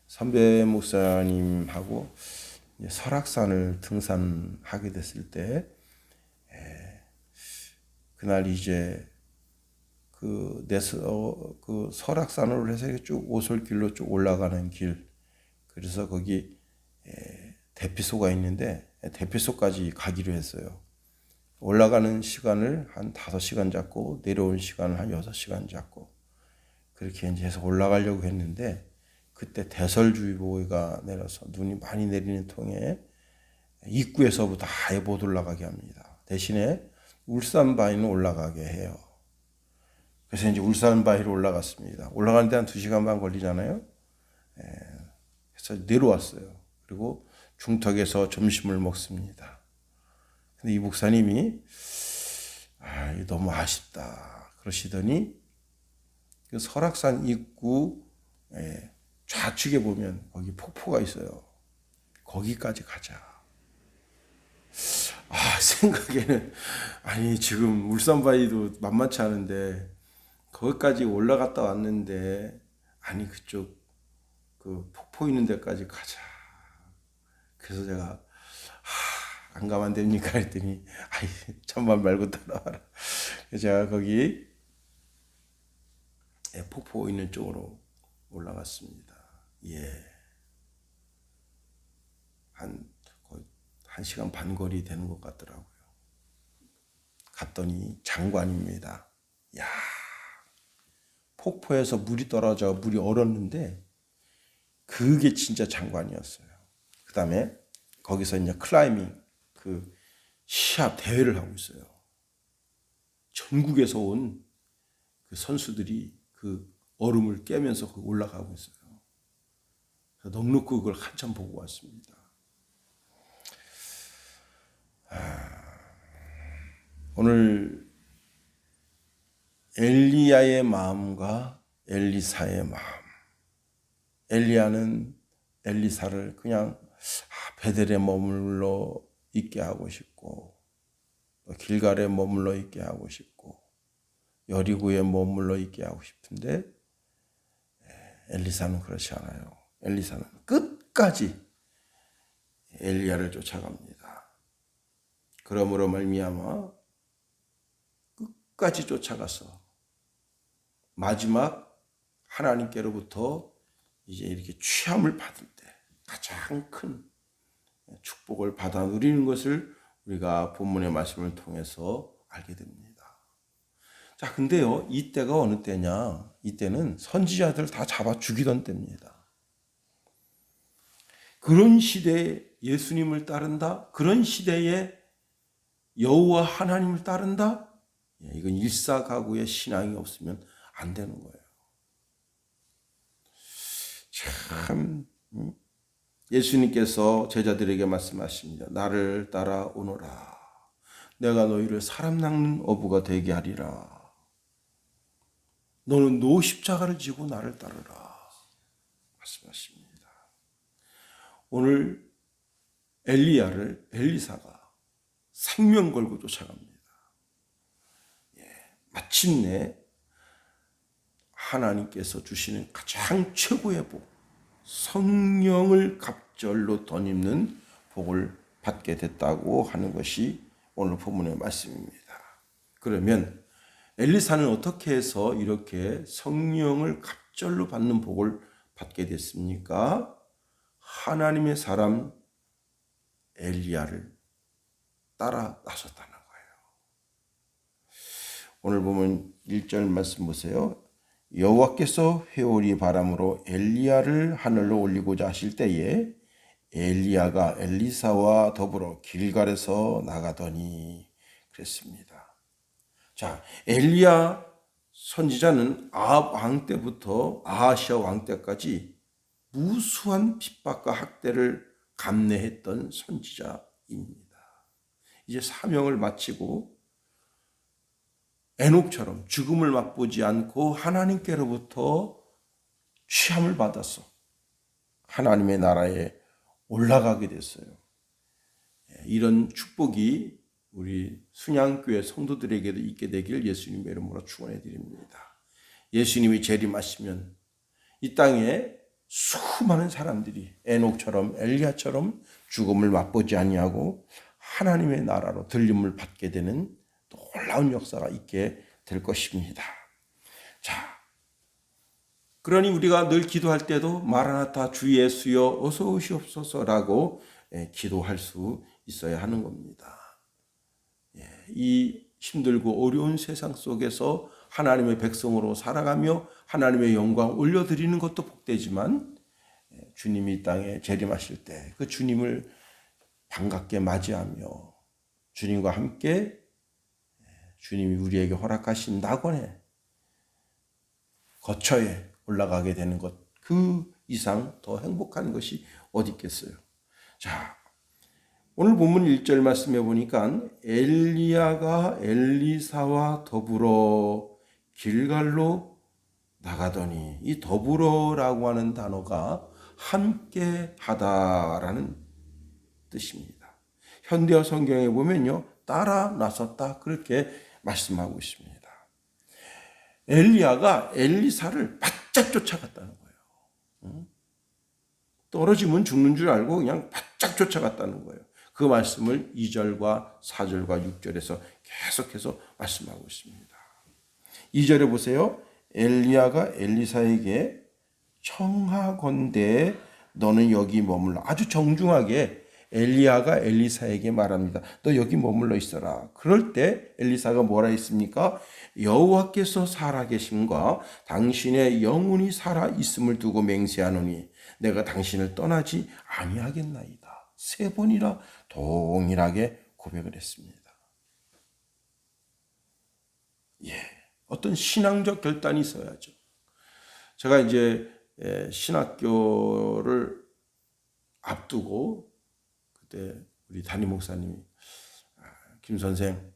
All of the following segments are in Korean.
선배 목사님하고 설악산을 등산하게 됐을 때 그날 이제 그 설악산으로 해서 쭉 오솔길로 쭉 올라가는 길, 그래서 거기 대피소가 있는데 대피소까지 가기로 했어요. 올라가는 시간을 한 5시간 잡고 내려오는 시간을 한 6시간 잡고 그렇게 이제 해서 올라가려고 했는데 그때 대설주의보가 내려서 눈이 많이 내리는 통에 입구에서부터 아예 못 올라가게 합니다. 대신에 울산바위는 올라가게 해요. 그래서 이제 울산바위로 올라갔습니다. 올라가는데 한 2시간 반 걸리잖아요. 그래서 내려왔어요. 그리고 중턱에서 점심을 먹습니다. 근데 이 목사님이 너무 아쉽다 그러시더니 그 설악산 입구 좌측에 보면 거기 폭포가 있어요. 거기까지 가자. 생각에는 지금 울산바위도 만만치 않은데 거기까지 올라갔다 왔는데 그쪽 그 폭포 있는 데까지 가자. 그래서 제가 안 가면 안 됩니까? 했더니 천만 말고 따라와라. 그래서 제가 거기 폭포 있는 쪽으로 올라갔습니다. 거의 1시간 반 거리 되는 것 같더라고요. 갔더니 장관입니다. 폭포에서 물이 떨어져 물이 얼었는데 그게 진짜 장관이었어요. 그 다음에 거기서 이제 클라이밍 그 시합 대회를 하고 있어요. 전국에서 온 그 선수들이 그 얼음을 깨면서 올라가고 있어요. 그래서 넉넉히 그걸 한참 보고 왔습니다. 오늘 엘리야의 마음과 엘리사의 마음. 엘리야는 엘리사를 그냥 베델에 머물러 있게 하고 싶고 길갈에 머물러 있게 하고 싶고 여리고에 머물러 있게 하고 싶은데 엘리사는 그렇지 않아요. 엘리사는 끝까지 엘리야를 쫓아갑니다. 그러므로 말미암아 끝까지 쫓아가서 마지막 하나님께로부터 이제 이렇게 취함을 받을 때 가장 큰 축복을 받아 누리는 것을 우리가 본문의 말씀을 통해서 알게 됩니다. 자, 근데요, 이때가 어느 때냐? 이때는 선지자들 다 잡아 죽이던 때입니다. 그런 시대에 예수님을 따른다? 그런 시대에 여호와 하나님을 따른다? 이건 일사가구의 신앙이 없으면 안 되는 거예요. 참 예수님께서 제자들에게 말씀하십니다. 나를 따라오너라. 내가 너희를 사람 낚는 어부가 되게 하리라. 너는 너 십자가를 지고 나를 따르라. 말씀하십니다. 오늘 엘리사가 생명 걸고 쫓아갑니다. 마침내 하나님께서 주시는 가장 최고의 복, 성령을 갑절로 덧입는 복을 받게 됐다고 하는 것이 오늘 본문의 말씀입니다. 그러면 엘리사는 어떻게 해서 이렇게 성령을 갑절로 받는 복을 받게 됐습니까? 하나님의 사람 엘리야를 따라 나섰다는 거예요. 오늘 보면 1절 말씀 보세요. 여호와께서 회오리 바람으로 엘리야를 하늘로 올리고자 하실 때에 엘리야가 엘리사와 더불어 길갈에서 나가더니 그랬습니다. 자, 엘리야 선지자는 아합 왕 때부터 아하시아 왕 때까지 무수한 핍박과 학대를 감내했던 선지자입니다. 이제 사명을 마치고 에녹처럼 죽음을 맛보지 않고 하나님께로부터 취함을 받아서 하나님의 나라에 올라가게 됐어요. 이런 축복이 우리 순양교회 성도들에게도 있게 되길 예수님의 이름으로 축원해 드립니다. 예수님이 재림하시면 이 땅에 수많은 사람들이 에녹처럼 엘리야처럼 죽음을 맛보지 아니하고 하나님의 나라로 들림을 받게 되는 놀라운 역사가 있게 될 것입니다. 자, 그러니 우리가 늘 기도할 때도 마라나타 주 예수여 어서 오시옵소서라고 기도할 수 있어야 하는 겁니다. 이 힘들고 어려운 세상 속에서 하나님의 백성으로 살아가며 하나님의 영광 올려드리는 것도 복되지만 주님이 이 땅에 재림하실 때 그 주님을 반갑게 맞이하며 주님과 함께 주님이 우리에게 허락하신 낙원에 거처에 올라가게 되는 것, 그 이상 더 행복한 것이 어디 있겠어요. 자, 오늘 본문 1절 말씀해 보니까 엘리야가 엘리사와 더불어 길갈로 나가더니, 이 더불어라고 하는 단어가 함께 하다라는 뜻입니다. 현대어 성경에 보면요, 따라 나섰다 그렇게 말씀하고 있습니다. 엘리야가 엘리사를 바짝 쫓아갔다는 거예요. 떨어지면 죽는 줄 알고 그냥 바짝 쫓아갔다는 거예요. 그 말씀을 2절과 4절과 6절에서 계속해서 말씀하고 있습니다. 2절에 보세요. 엘리야가 엘리사에게 청하건대 너는 여기 머물러. 아주 정중하게 엘리야가 엘리사에게 말합니다. 너 여기 머물러 있어라. 그럴 때 엘리사가 뭐라 했습니까? 여호와께서 살아계심과 당신의 영혼이 살아있음을 두고 맹세하노니 내가 당신을 떠나지 아니하겠나이다. 3번이나 동일하게 고백을 했습니다. 어떤 신앙적 결단이 있어야죠. 제가 이제 신학교를 앞두고 그때 우리 담임 목사님이 김 선생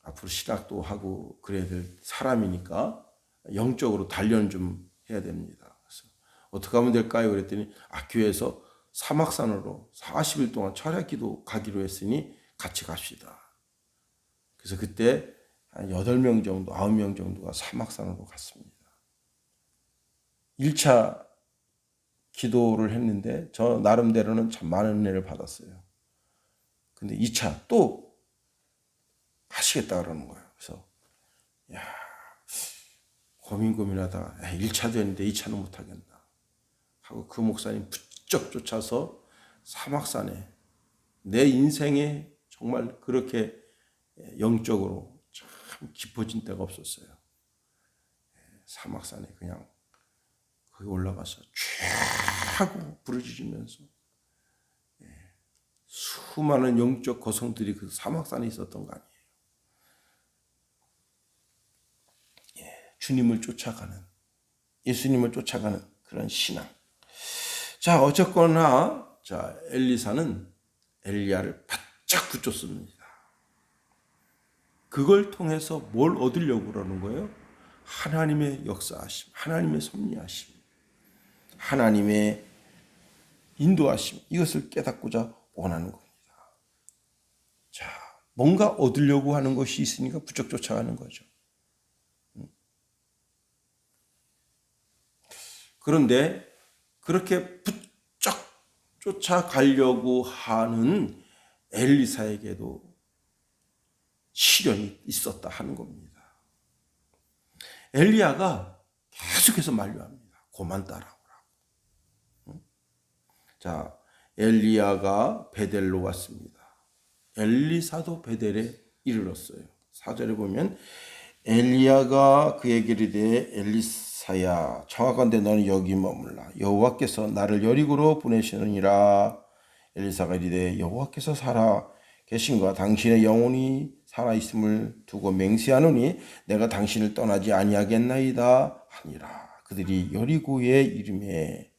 앞으로 신학도 하고 그래야 될 사람이니까 영적으로 단련 좀 해야 됩니다. 그래서 어떻게 하면 될까요? 그랬더니 교회에서 사막산으로 40일 동안 철야기도 가기로 했으니 같이 갑시다. 그래서 그때 한 8명 정도, 9명 정도가 사막산으로 갔습니다. 1차 기도를 했는데 저 나름대로는 참 많은 은혜를 받았어요. 근데 2차 또 하시겠다 그러는 거예요. 그래서 고민하다가 1차도 했는데 2차는 못하겠나 하고 그 목사님 부쩍 쫓아서 사막산에 내 인생에 정말 그렇게 영적으로 참 깊어진 때가 없었어요. 사막산에 그냥 거기 올라가서 쫙 하고 부르짖으면서 수많은 영적 거성들이 그 사막산에 있었던 거 아니에요. 주님을 쫓아가는, 예수님을 쫓아가는 그런 신앙. 자, 어쨌거나 엘리사는 엘리야를 바짝 붙였습니다. 그걸 통해서 뭘 얻으려고 그러는 거예요? 하나님의 역사하심, 하나님의 섭리하심, 하나님의 인도하심, 이것을 깨닫고자 원하는 겁니다. 자, 뭔가 얻으려고 하는 것이 있으니까 부쩍 쫓아가는 거죠. 그런데 그렇게 부쩍 쫓아가려고 하는 엘리사에게도 시련이 있었다 하는 겁니다. 엘리야가 계속해서 만류합니다. 고만 따라오라고. 자, 엘리야가 베델로 왔습니다. 엘리사도 베델에 이르렀어요. 4절에 보면 엘리야가 그에게 이르되 엘리사야 청하건대 너는 여기 머물라. 여호와께서 나를 여리고로 보내시느니라. 엘리사가 이르되 여호와께서 살아 계신과 당신의 영혼이 살아있음을 두고 맹세하노니 내가 당신을 떠나지 아니하겠나이다 하니라. 그들이 여리고에 이르매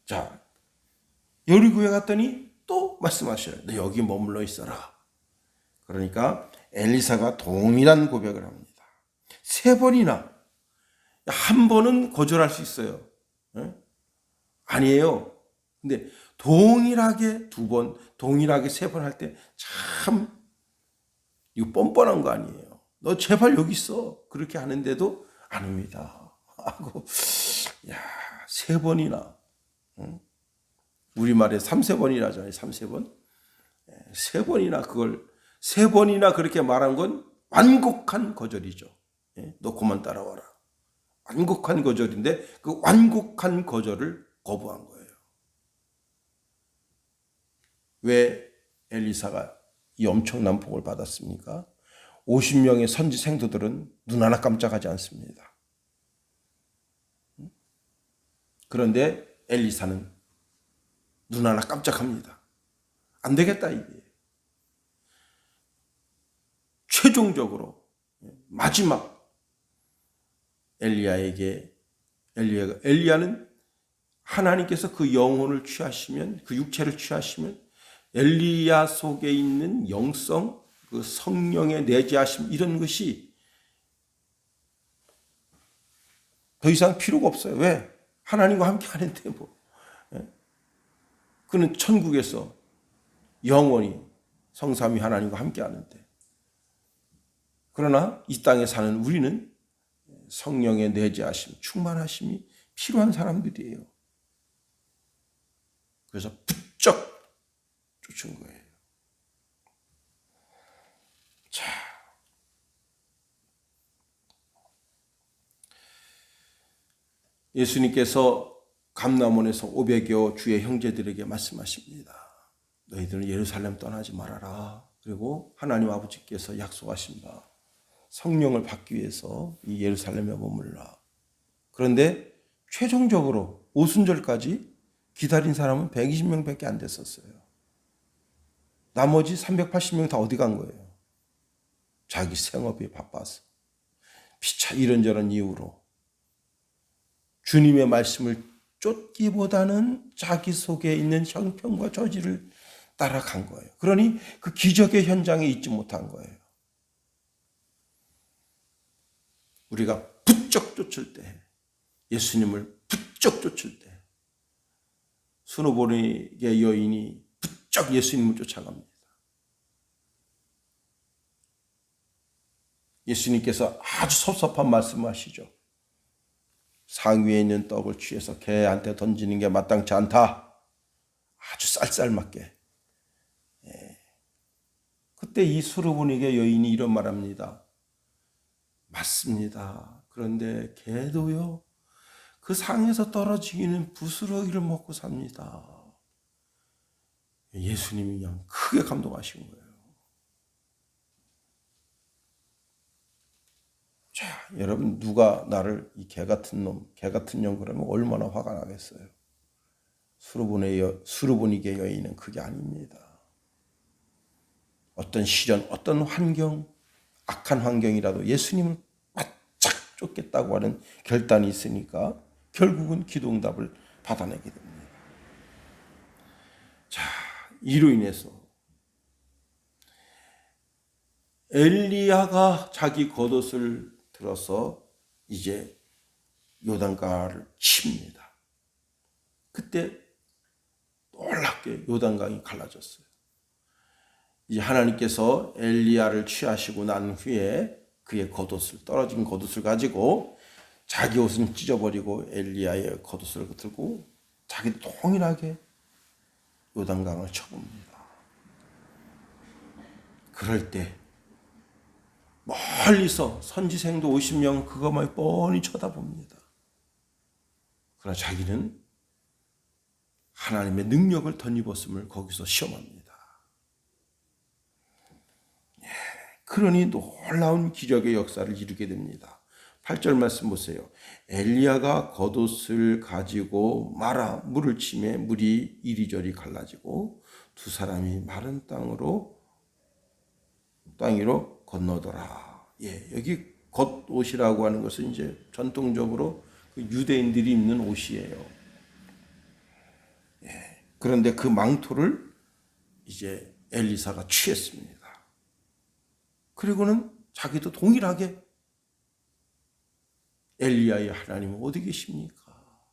자, 여리고에 갔더니 또 말씀하셔요. 너 여기 머물러 있어라. 그러니까 엘리사가 동일한 고백을 합니다. 3번이나. 한 번은 거절할 수 있어요. 아니에요. 근데 동일하게 2번, 동일하게 3번 할 때 참 이거 뻔뻔한 거 아니에요. 너 제발 여기 있어. 그렇게 하는데도 아닙니다 하고 3번이나, 우리말에 3세번이라잖아요. 3세번. 3번이나 그렇게 말한 건 완곡한 거절이죠. 너 그만 따라와라. 완곡한 거절인데 그 완곡한 거절을 거부한 거예요. 왜 엘리사가 이 엄청난 복을 받았습니까? 50명의 선지 생도들은 눈 하나 깜짝하지 않습니다. 그런데 엘리사는 눈 하나 깜짝합니다. 안 되겠다 이게. 최종적으로 마지막 엘리야는 하나님께서 그 영혼을 취하시면, 그 육체를 취하시면 엘리야 속에 있는 영성, 그 성령의 내재하심, 이런 것이 더 이상 필요가 없어요. 왜? 하나님과 함께 하는데 뭐. 그는 천국에서 영원히 성삼위 하나님과 함께 하는데. 그러나 이 땅에 사는 우리는 성령의 내재하심, 충만하심이 필요한 사람들이에요. 그래서 부쩍 쫓은 거예요. 자, 예수님께서 감람원에서 500여 주의 형제들에게 말씀하십니다. 너희들은 예루살렘 떠나지 말아라. 그리고 하나님 아버지께서 약속하신 바 성령을 받기 위해서 이 예루살렘에 머물라. 그런데 최종적으로 오순절까지 기다린 사람은 120명밖에 안 됐었어요. 나머지 380명 다 어디 간 거예요? 자기 생업이 바빠서, 피차 이런저런 이유로 주님의 말씀을 쫓기보다는 자기 속에 있는 형편과 저지를 따라간 거예요. 그러니 그 기적의 현장에 있지 못한 거예요. 우리가 부쩍 쫓을 때, 예수님을 부쩍 쫓을 때, 수노보니게 여인이 부쩍 예수님을 쫓아갑니다. 예수님께서 아주 섭섭한 말씀하시죠. 상위에 있는 떡을 취해서 개한테 던지는 게 마땅치 않다. 아주 쌀쌀맞게. 그때 이 수르보니게 여인이 이런 말합니다. 맞습니다. 그런데 개도요, 그 상에서 떨어지기는 부스러기를 먹고 삽니다. 예수님이 그냥 크게 감동하신 거예요. 자, 여러분, 누가 나를 이 개 같은 놈, 개 같은 년 그러면 얼마나 화가 나겠어요. 수르보니게 여인은 그게 아닙니다. 어떤 시련, 어떤 환경, 악한 환경이라도 예수님을 바짝 쫓겠다고 하는 결단이 있으니까 결국은 기도응답을 받아내게 됩니다. 자, 이로 인해서 엘리야가 자기 겉옷을 들어서 이제 요단강을 칩니다. 그때 놀랍게 요단강이 갈라졌어요. 이제 하나님께서 엘리야를 취하시고 난 후에 그의 겉옷을, 떨어진 겉옷을 가지고 자기 옷은 찢어버리고 엘리야의 겉옷을 들고 자기 동일하게 요단강을 쳐봅니다. 그럴 때 멀리서 선지생도 50명 그것만 뻔히 쳐다봅니다. 그러나 자기는 하나님의 능력을 덧입었음을 거기서 시험합니다. 그러니 놀라운 기적의 역사를 이루게 됩니다. 8절 말씀 보세요. 엘리야가 겉옷을 가지고 말아 물을 치매 물이 이리저리 갈라지고 두 사람이 마른 땅 위로 건너더라. 여기 겉옷이라고 하는 것은 이제 전통적으로 그 유대인들이 입는 옷이에요. 그런데 그 망토를 이제 엘리사가 취했습니다. 그리고는 자기도 동일하게 엘리야의 하나님은 어디 계십니까?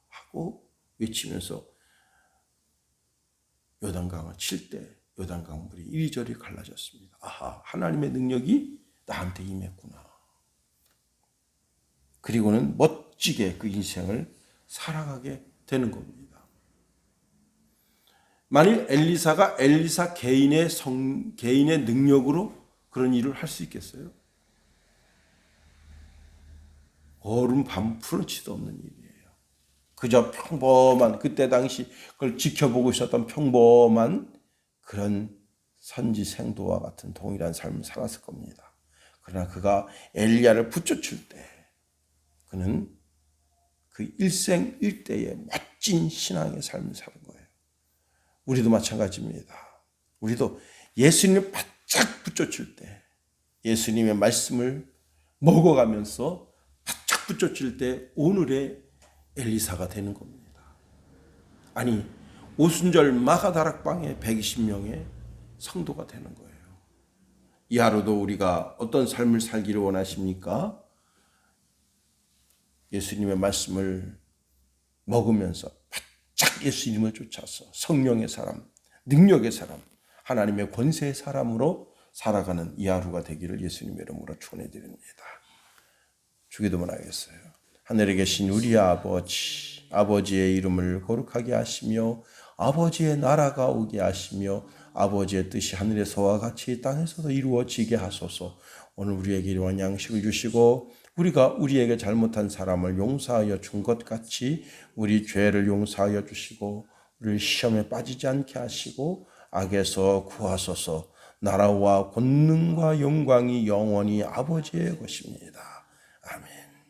하고 외치면서 요단강을 칠 때 요단강 물이 이리저리 갈라졌습니다. 아하, 하나님의 능력이 나한테 임했구나. 그리고는 멋지게 그 인생을 살아가게 되는 겁니다. 만일 엘리사가 엘리사 개인의 능력으로 그런 일을 할 수 있겠어요? 얼음 반푼어치도 없는 일이에요. 그저 평범한, 그때 당시 그걸 지켜보고 있었던 평범한 그런 선지 생도와 같은 동일한 삶을 살았을 겁니다. 그러나 그가 엘리야를 붙여줄 때 그는 그 일생일대의 멋진 신앙의 삶을 사는 거예요. 우리도 마찬가지입니다. 우리도 예수님을 바짝 붙여줄 때, 예수님의 말씀을 먹어가면서 바짝 붙여줄 때 오늘의 엘리사가 되는 겁니다. 아니, 오순절 마가다락방의 120명의 성도가 되는 거예요. 이 하루도 우리가 어떤 삶을 살기를 원하십니까? 예수님의 말씀을 먹으면서 바짝 예수님을 쫓아서 성령의 사람, 능력의 사람, 하나님의 권세의 사람으로 살아가는 이 하루가 되기를 예수님의 이름으로 축원해드립니다. 주기도문 하겠어요. 하늘에 계신 우리 아버지, 아버지의 이름을 거룩하게 하시며 아버지의 나라가 오게 하시며 아버지의 뜻이 하늘에서와 같이 땅에서도 이루어지게 하소서. 오늘 우리에게 일용할 양식을 주시고 우리가 우리에게 잘못한 사람을 용서하여 준 것 같이 우리 죄를 용서하여 주시고 우리를 시험에 빠지지 않게 하시고 악에서 구하소서. 나라와 권능과 영광이 영원히 아버지의 것입니다.